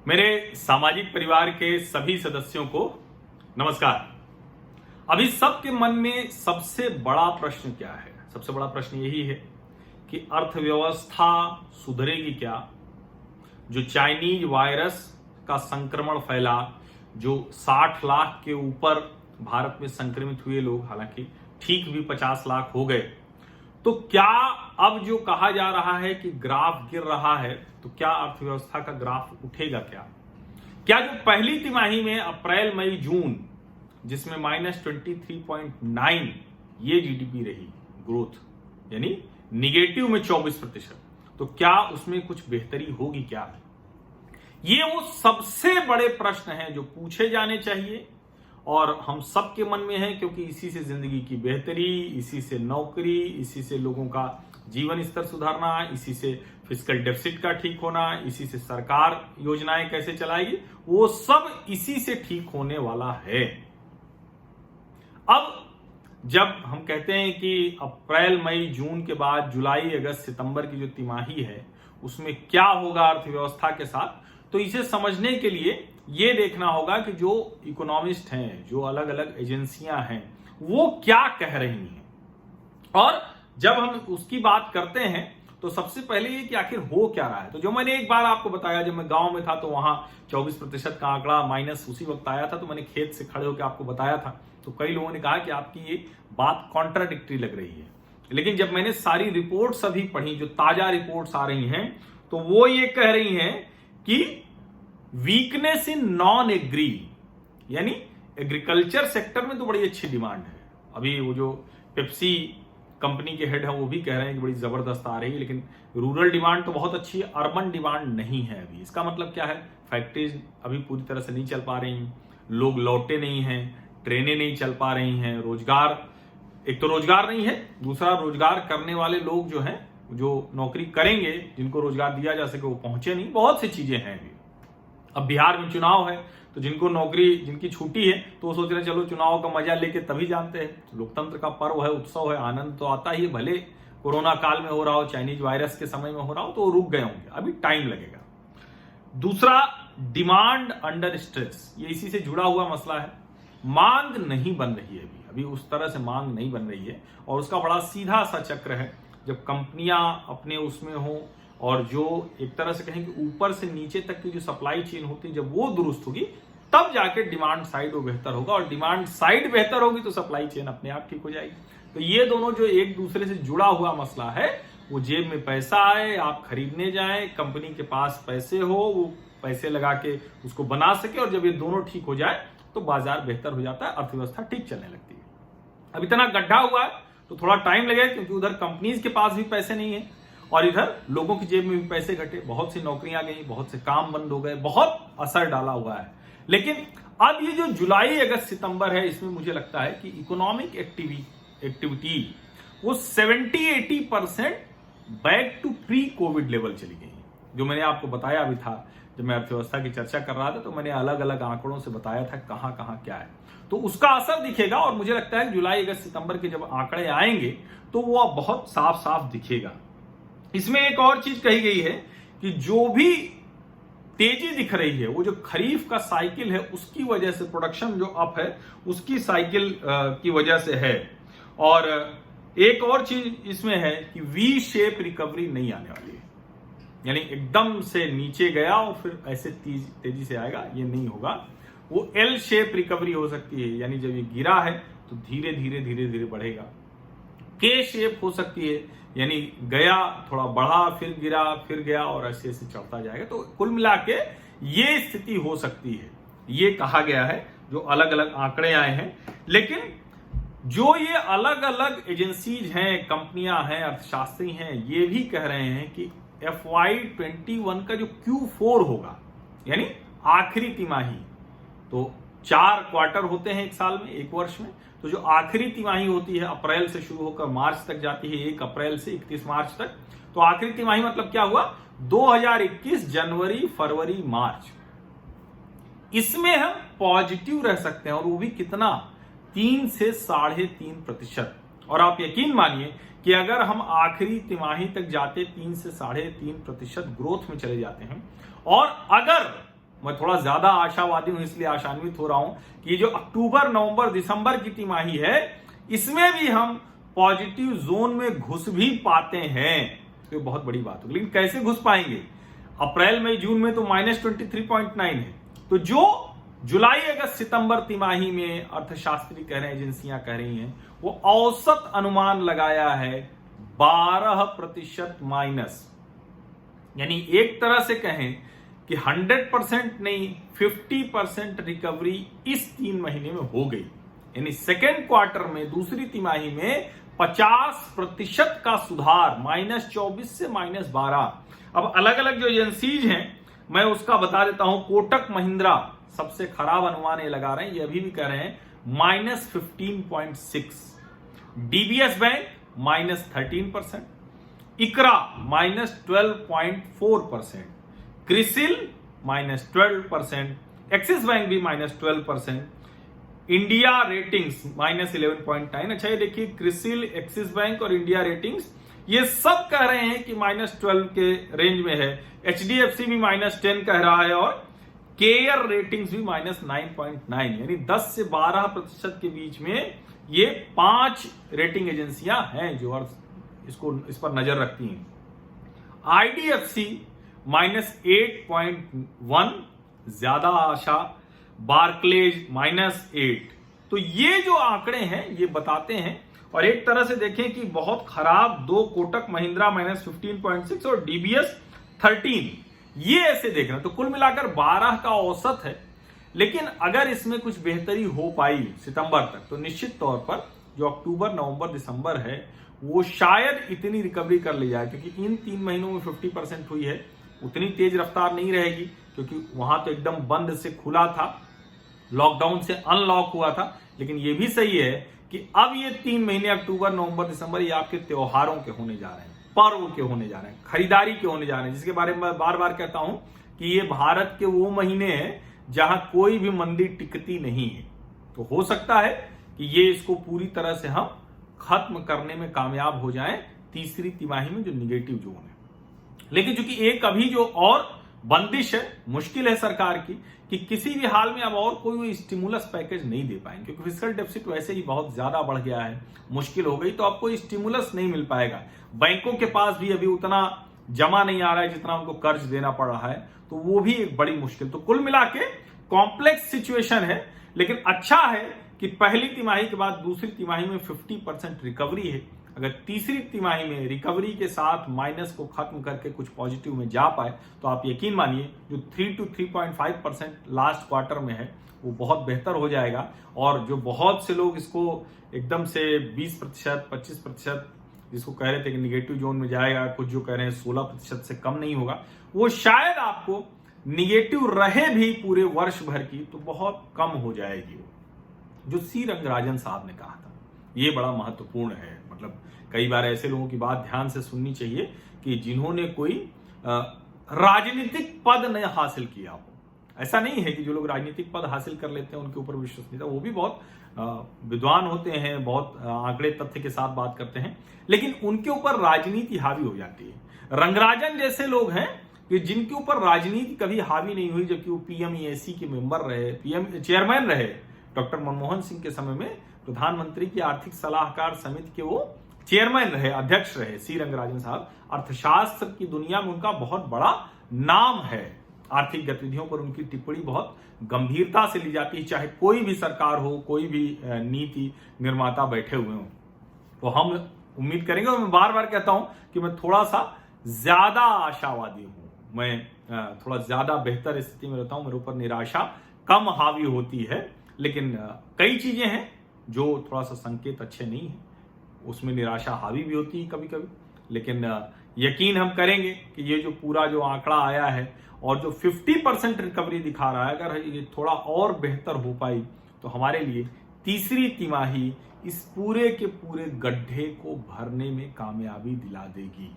मेरे सामाजिक परिवार के सभी सदस्यों को नमस्कार। अभी सबके मन में सबसे बड़ा प्रश्न क्या है? सबसे बड़ा प्रश्न यही है कि अर्थव्यवस्था सुधरेगी क्या? जो चाइनीज वायरस का संक्रमण फैला, जो 60 लाख के ऊपर भारत में संक्रमित हुए लोग, हालांकि ठीक भी 50 लाख हो गए, तो क्या अब जो कहा जा रहा है कि ग्राफ गिर रहा है, तो क्या अर्थव्यवस्था का ग्राफ उठेगा? क्या जो पहली तिमाही में अप्रैल मई जून जिसमें -23.9 ये जीडीपी रही ग्रोथ, यानी निगेटिव में 24%, तो क्या उसमें कुछ बेहतरी होगी क्या? ये वो सबसे बड़े प्रश्न हैं जो पूछे जाने चाहिए और हम सबके मन में है, क्योंकि इसी से जिंदगी की बेहतरी, इसी से नौकरी, इसी से लोगों का जीवन स्तर सुधारना, इसी से फिस्कल डेफिसिट का ठीक होना, इसी से सरकार योजनाएं कैसे चलाएगी, वो सब इसी से ठीक होने वाला है। अब जब हम कहते हैं कि अप्रैल मई जून के बाद जुलाई अगस्त सितंबर की जो तिमाही है उसमें क्या होगा अर्थव्यवस्था के साथ, तो इसे समझने के लिए ये देखना होगा कि जो इकोनॉमिस्ट हैं, जो अलग अलग एजेंसियां हैं, वो क्या कह रही हैं। और जब हम उसकी बात करते हैं तो सबसे पहले ये कि आखिर हो क्या रहा है। तो जो मैंने एक बार आपको बताया, जब मैं गांव में था तो वहां 24% का आंकड़ा माइनस उसी वक्त आया था, तो मैंने खेत से खड़े होकर आपको बताया था। तो कई लोगों ने कहा कि आपकी ये बात कॉन्ट्राडिक्टरी लग रही है, लेकिन जब मैंने सारी रिपोर्ट्स अभी पढ़ी, जो ताजा रिपोर्ट्स आ रही हैं, तो वो ये कह रही हैं कि वीकनेस इन नॉन एग्री, यानी एग्रीकल्चर सेक्टर में तो बड़ी अच्छी डिमांड है। अभी वो जो पेप्सी कंपनी के हेड है वो भी कह रहे हैं कि बड़ी जबरदस्त आ रही है, लेकिन रूरल डिमांड तो बहुत अच्छी है, अर्बन डिमांड नहीं है अभी। इसका मतलब क्या है? फैक्ट्रीज अभी पूरी तरह से नहीं चल पा रही हैं, लोग लौटे नहीं हैं, ट्रेनें नहीं चल पा रही हैं, रोजगार, एक तो रोजगार नहीं है, दूसरा रोजगार करने वाले लोग जो हैं, जो नौकरी करेंगे, जिनको रोजगार दिया जा सके, वो पहुंचे नहीं। बहुत सी चीजें हैं अभी। अब बिहार में चुनाव है, तो जिनको नौकरी, जिनकी छुट्टी है, तो वो सोच रहे हैं चलो चुनाव का मजा लेके तभी जानते हैं। तो लोकतंत्र का पर्व है, उत्सव है, आनंद तो आता ही है, भले कोरोना काल में हो रहा हो, चाइनीज वायरस के समय में हो रहा हो, तो वो रुक गए होंगे, अभी टाइम लगेगा। दूसरा, डिमांड अंडर स्ट्रेस, ये इसी से जुड़ा हुआ मसला है। मांग नहीं बन रही है अभी उस तरह से मांग नहीं बन रही है, और उसका बड़ा सीधा सा चक्र है। जब कंपनियां अपने उसमें हो और जो एक तरह से कहें कि ऊपर से नीचे तक की जो सप्लाई चेन होती है, जब वो दुरुस्त होगी तब जाके डिमांड साइड वो बेहतर होगा, और डिमांड साइड बेहतर होगी तो सप्लाई चेन अपने आप ठीक हो जाएगी। तो ये दोनों जो एक दूसरे से जुड़ा हुआ मसला है, वो जेब में पैसा आए, आप खरीदने जाए, कंपनी के पास पैसे हो, वो पैसे लगा के उसको बना सके, और जब ये दोनों ठीक हो जाए तो बाजार बेहतर हो जाता है, अर्थव्यवस्था ठीक चलने लगती है। अब इतना गड्ढा हुआ है तो थोड़ा टाइम लगेगा, क्योंकि उधर कंपनीज के पास भी पैसे नहीं है और इधर लोगों की जेब में भी पैसे घटे, बहुत सी नौकरियां गई, बहुत से काम बंद हो गए, बहुत असर डाला हुआ है। लेकिन अब ये जो जुलाई अगस्त सितंबर है, इसमें मुझे लगता है कि इकोनॉमिक एक्टिविटी वो 70-80% back to pre COVID level चली गई है। जो मैंने आपको बताया भी था, जब मैं अर्थव्यवस्था की चर्चा कर रहा था, तो मैंने अलग अलग आंकड़ों से बताया था कहां कहां क्या है, तो उसका असर दिखेगा। और मुझे लगता है जुलाई अगस्त सितंबर के जब आंकड़े आएंगे तो वो बहुत साफ साफ दिखेगा। इसमें एक और चीज कही गई है कि जो भी तेजी दिख रही है, वो जो खरीफ का साइकिल है उसकी वजह से, प्रोडक्शन जो अप है उसकी साइकिल की वजह से है। और एक और चीज इसमें है कि वी शेप रिकवरी नहीं आने वाली है, यानी एकदम से नीचे गया और फिर ऐसे तेजी से आएगा, ये नहीं होगा। वो एल शेप रिकवरी हो सकती है, यानी जब ये गिरा है तो धीरे धीरे धीरे धीरे बढ़ेगा। के शेप हो सकती है, यानी गया, थोड़ा बढ़ा, फिर गिरा, फिर गया, और ऐसे ऐसे चढ़ता जाएगा। तो कुल मिला के ये स्थिति हो सकती है, ये कहा गया है, जो अलग अलग आंकड़े आए हैं। लेकिन जो ये अलग अलग एजेंसीज हैं, कंपनियां हैं, अर्थशास्त्री हैं, ये भी कह रहे हैं कि FY21 का जो Q4 होगा, यानी आखिरी तिमाही, तो 4 क्वार्टर होते हैं एक साल में, एक वर्ष में, तो जो आखिरी तिमाही होती है अप्रैल से शुरू होकर मार्च तक जाती है, 1 अप्रैल से 31 मार्च तक, तो आखिरी तिमाही मतलब क्या हुआ? 2021 जनवरी फरवरी मार्च, इसमें हम पॉजिटिव रह सकते हैं, और वो भी कितना? 3 से 3.5%। और आप यकीन मानिए कि अगर हम आखिरी तिमाही तक जाते 3 से 3.5% ग्रोथ में चले जाते हैं, और अगर मैं थोड़ा ज्यादा आशावादी हूं, इसलिए आशान्वित हो रहा हूं कि ये जो अक्टूबर, नवंबर, दिसंबर की तिमाही है, इसमें भी हम पॉजिटिव जोन में घुस भी पाते हैं। तो बहुत बड़ी बात है, लेकिन कैसे घुस पाएंगे? अप्रैल मई जून में तो -23.9 है, तो जो जुलाई अगस्त सितंबर तिमाही में अर्थशास्त्री कह रहे हैं, एजेंसियां कह रही हैं, वो औसत अनुमान लगाया है 12% माइनस। यानी एक तरह से कहें कि 100% नहीं, 50% रिकवरी इस 3 महीने में हो गई। यानी सेकेंड क्वार्टर में, दूसरी तिमाही में 50% का सुधार, -24 से -12। अब अलग अलग जो एजेंसीज हैं मैं उसका बता देता हूं। कोटक महिंद्रा सबसे खराब अनुमान ये लगा रहे हैं, ये अभी भी कह रहे हैं -15.6, डीबीएस बैंक -13%, इकरा -12.4%, क्रिसिल -12%, एक्सिस बैंक भी -12%, इंडिया रेटिंग्स -11.9। अच्छा ये देखिए, क्रिसिल, एक्सिस बैंक और इंडिया रेटिंग्स ये सब कह रहे हैं कि -12 के रेंज में है। एचडीएफसी भी -10 कह रहा है और केयर रेटिंग्स भी -9.9। यानी 10 से 12% के बीच में ये 5 रेटिंग एजेंसियां हैं जो इस पर नजर रखती हैं। आईडीएफसी -8.1, ज्यादा आशा। बार्कलेज -8। तो ये जो आंकड़े हैं ये बताते हैं। और एक तरह से देखें कि बहुत खराब 2 कोटक महिंद्रा -15.6 और डीबीएस 13, ये ऐसे देखना। तो कुल मिलाकर 12 का औसत है। लेकिन अगर इसमें कुछ बेहतरी हो पाई सितंबर तक, तो निश्चित तौर पर जो अक्टूबर, नवंबर, दिसंबर है वो शायद इतनी रिकवरी कर ली जाए, क्योंकि इन 3 महीनों में 50% हुई है। उतनी तेज रफ्तार नहीं रहेगी, क्योंकि वहां तो एकदम बंद से खुला था, लॉकडाउन से अनलॉक हुआ था। लेकिन ये भी सही है कि अब ये 3 महीने अक्टूबर, नवंबर, दिसंबर ये आपके त्योहारों के होने जा रहे हैं, पर्व के होने जा रहे हैं, खरीदारी के होने जा रहे हैं, जिसके बारे में मैं बार बार कहता हूं कि ये भारत के वो महीने हैं जहां कोई भी मंदी टिकती नहीं है। तो हो सकता है कि ये इसको पूरी तरह से हम खत्म करने में कामयाब हो जाएं तीसरी तिमाही में, जो निगेटिव जोन है। लेकिन चूंकि एक अभी जो और बंदिश है, मुश्किल है सरकार की कि किसी भी हाल में अब और कोई स्टिमुलस पैकेज नहीं दे पाएंगे, क्योंकि फिस्कल डेफिसिट वैसे ही बहुत ज्यादा बढ़ गया है, मुश्किल हो गई। तो अब कोई स्टिमुलस नहीं मिल पाएगा। बैंकों के पास भी अभी उतना जमा नहीं आ रहा है जितना उनको कर्ज देना पड़ रहा है, तो वो भी एक बड़ी मुश्किल। तो कुल मिला के कॉम्प्लेक्स सिचुएशन है। लेकिन अच्छा है कि पहली तिमाही के बाद दूसरी तिमाही में 50% रिकवरी है। अगर तीसरी तिमाही में रिकवरी के साथ माइनस को खत्म करके कुछ पॉजिटिव में जा पाए, तो आप यकीन मानिए जो 3 to 3.5% लास्ट क्वार्टर में है वो बहुत बेहतर हो जाएगा। और जो बहुत से लोग इसको एकदम से 20%, 25% जिसको कह रहे थे कि निगेटिव जोन में जाएगा, कुछ जो कह रहे हैं 16% से कम नहीं होगा, वो शायद आपको निगेटिव रहे भी पूरे वर्ष भर की तो बहुत कम हो जाएगी। जो सी रंगराजन साहब ने कहा था ये बड़ा महत्वपूर्ण है। मतलब कई बार ऐसे लोगों की बात ध्यान से सुननी चाहिए कि जिन्होंने कोई राजनीतिक पद नहीं हासिल किया हो। ऐसा नहीं है कि जो लोग राजनीतिक पद हासिल कर लेते हैं उनके ऊपर विश्वसनीयता, वो भी बहुत विद्वान होते हैं, बहुत आंकड़े तथ्य के साथ बात करते हैं, लेकिन उनके ऊपर राजनीति हावी हो जाती है। रंगराजन जैसे लोग हैं कि जिनके ऊपर राजनीति कभी हावी नहीं हुई, जबकि वो पीएमईएसी के मेंबर रहे, पीएम चेयरमैन रहे। डॉक्टर मनमोहन सिंह के समय में प्रधानमंत्री की आर्थिक सलाहकार समिति के वो चेयरमैन रहे, अध्यक्ष रहे सी रंगराजन साहब। अर्थशास्त्र की दुनिया में उनका बहुत बड़ा नाम है। आर्थिक गतिविधियों पर उनकी टिप्पणी बहुत गंभीरता से ली जाती है, चाहे कोई भी सरकार हो, कोई भी नीति निर्माता बैठे हुए हो। तो हम उम्मीद करेंगे, और मैं बार बार कहता हूं कि मैं थोड़ा सा ज्यादा आशावादी हूं, मैं थोड़ा ज्यादा बेहतर स्थिति में रहता हूं, मेरे ऊपर निराशा कम हावी होती है। लेकिन कई चीजें हैं जो थोड़ा सा संकेत अच्छे नहीं है, उसमें निराशा हावी भी होती है कभी कभी। लेकिन यकीन हम करेंगे कि ये जो पूरा जो आंकड़ा आया है और जो 50% रिकवरी दिखा रहा है, अगर ये थोड़ा और बेहतर हो पाई तो हमारे लिए तीसरी तिमाही इस पूरे के पूरे गड्ढे को भरने में कामयाबी दिला देगी।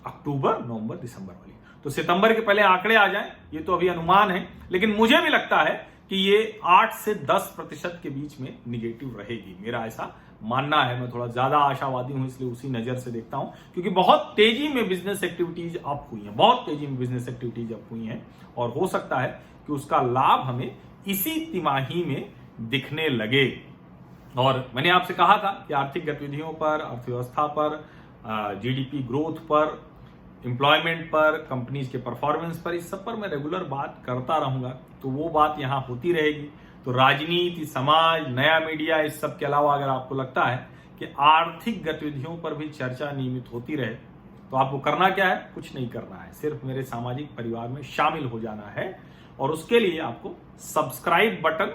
अक्टूबर, नवंबर, दिसंबर वाली। तो सितंबर के पहले आंकड़े आ जाएं, ये तो अभी अनुमान है, लेकिन मुझे भी लगता है कि ये 8 से 10% के बीच में निगेटिव रहेगी। मेरा ऐसा मानना है। मैं थोड़ा ज्यादा आशावादी हूं, इसलिए उसी नजर से देखता हूं, क्योंकि बहुत तेजी में बिजनेस एक्टिविटीज अप हुई हैं, बहुत तेजी में बिजनेस एक्टिविटीज अप हुई हैं। और हो सकता है कि उसका लाभ हमें इसी तिमाही में दिखने लगे। और मैंने आपसे कहा था कि आर्थिक गतिविधियों पर, अर्थव्यवस्था पर, जीडीपी ग्रोथ पर, एम्प्लॉयमेंट पर, कंपनीज के परफॉर्मेंस पर, इस सब पर मैं रेगुलर बात करता रहूंगा। तो वो बात यहाँ होती रहेगी। तो राजनीति, समाज, नया मीडिया, इस सब के अलावा अगर आपको लगता है कि आर्थिक गतिविधियों पर भी चर्चा नियमित होती रहे, तो आपको करना क्या है? कुछ नहीं करना है, सिर्फ मेरे सामाजिक परिवार में शामिल हो जाना है। और उसके लिए आपको सब्सक्राइब बटन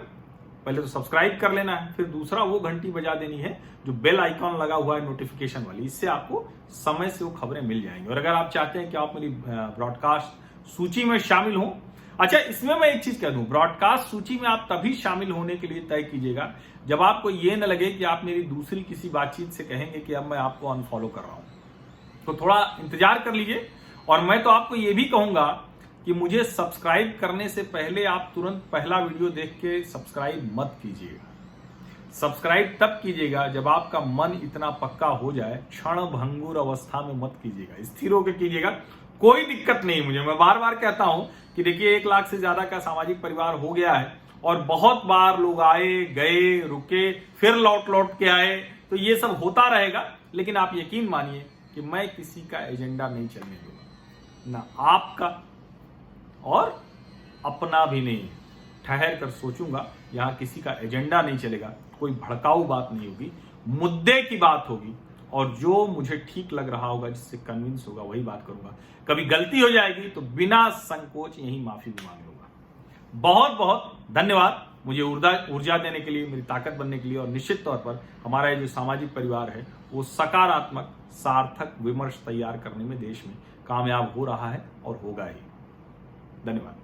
पहले तो सब्सक्राइब कर लेना है, फिर दूसरा वो घंटी बजा देनी है जो बेल आइकॉन लगा हुआ है नोटिफिकेशन वाली। इससे आपको समय से वो खबरें मिल जाएंगी। और अगर आप चाहते हैं कि आप मेरी ब्रॉडकास्ट सूची में शामिल हों, अच्छा इसमें मैं एक चीज कह दूं, ब्रॉडकास्ट सूची में आप तभी शामिल होने के लिए तय कीजिएगा जब आपको ये न लगे कि आप मेरी दूसरी किसी बातचीत से कहेंगे कि अब मैं आपको अनफॉलो कर रहा हूं। तो थोड़ा इंतजार कर लीजिए। और मैं तो आपको ये भी कहूंगा कि मुझे सब्सक्राइब करने से पहले आप तुरंत पहला वीडियो देख के सब्सक्राइब मत कीजिएगा। सब्सक्राइब तब कीजिएगा जब आपका मन इतना पक्का हो जाए, क्षण भंगुर अवस्था में मत कीजिएगा, स्थिर होकर कीजिएगा। कोई दिक्कत नहीं मुझे, मैं बार बार कहता हूं कि देखिए 1 लाख से ज्यादा का सामाजिक परिवार हो गया है और बहुत बार लोग आए गए, रुके, फिर लौट के आए, तो ये सब होता रहेगा। लेकिन आप यकीन मानिए कि मैं किसी का एजेंडा नहीं चलने दूंगा, ना आपका और अपना भी नहीं। ठहर कर सोचूंगा, यहां किसी का एजेंडा नहीं चलेगा, कोई भड़काऊ बात नहीं होगी, मुद्दे की बात होगी और जो मुझे ठीक लग रहा होगा, जिससे कन्विंस होगा, वही बात करूंगा। कभी गलती हो जाएगी तो बिना संकोच यही माफी भी मांग लूंगा। बहुत बहुत धन्यवाद मुझे ऊर्जा देने के लिए, मेरी ताकत बनने के लिए। और निश्चित तौर पर हमारा ये जो सामाजिक परिवार है वो सकारात्मक सार्थक विमर्श तैयार करने में देश में कामयाब हो रहा है और होगा ही। धन्यवाद।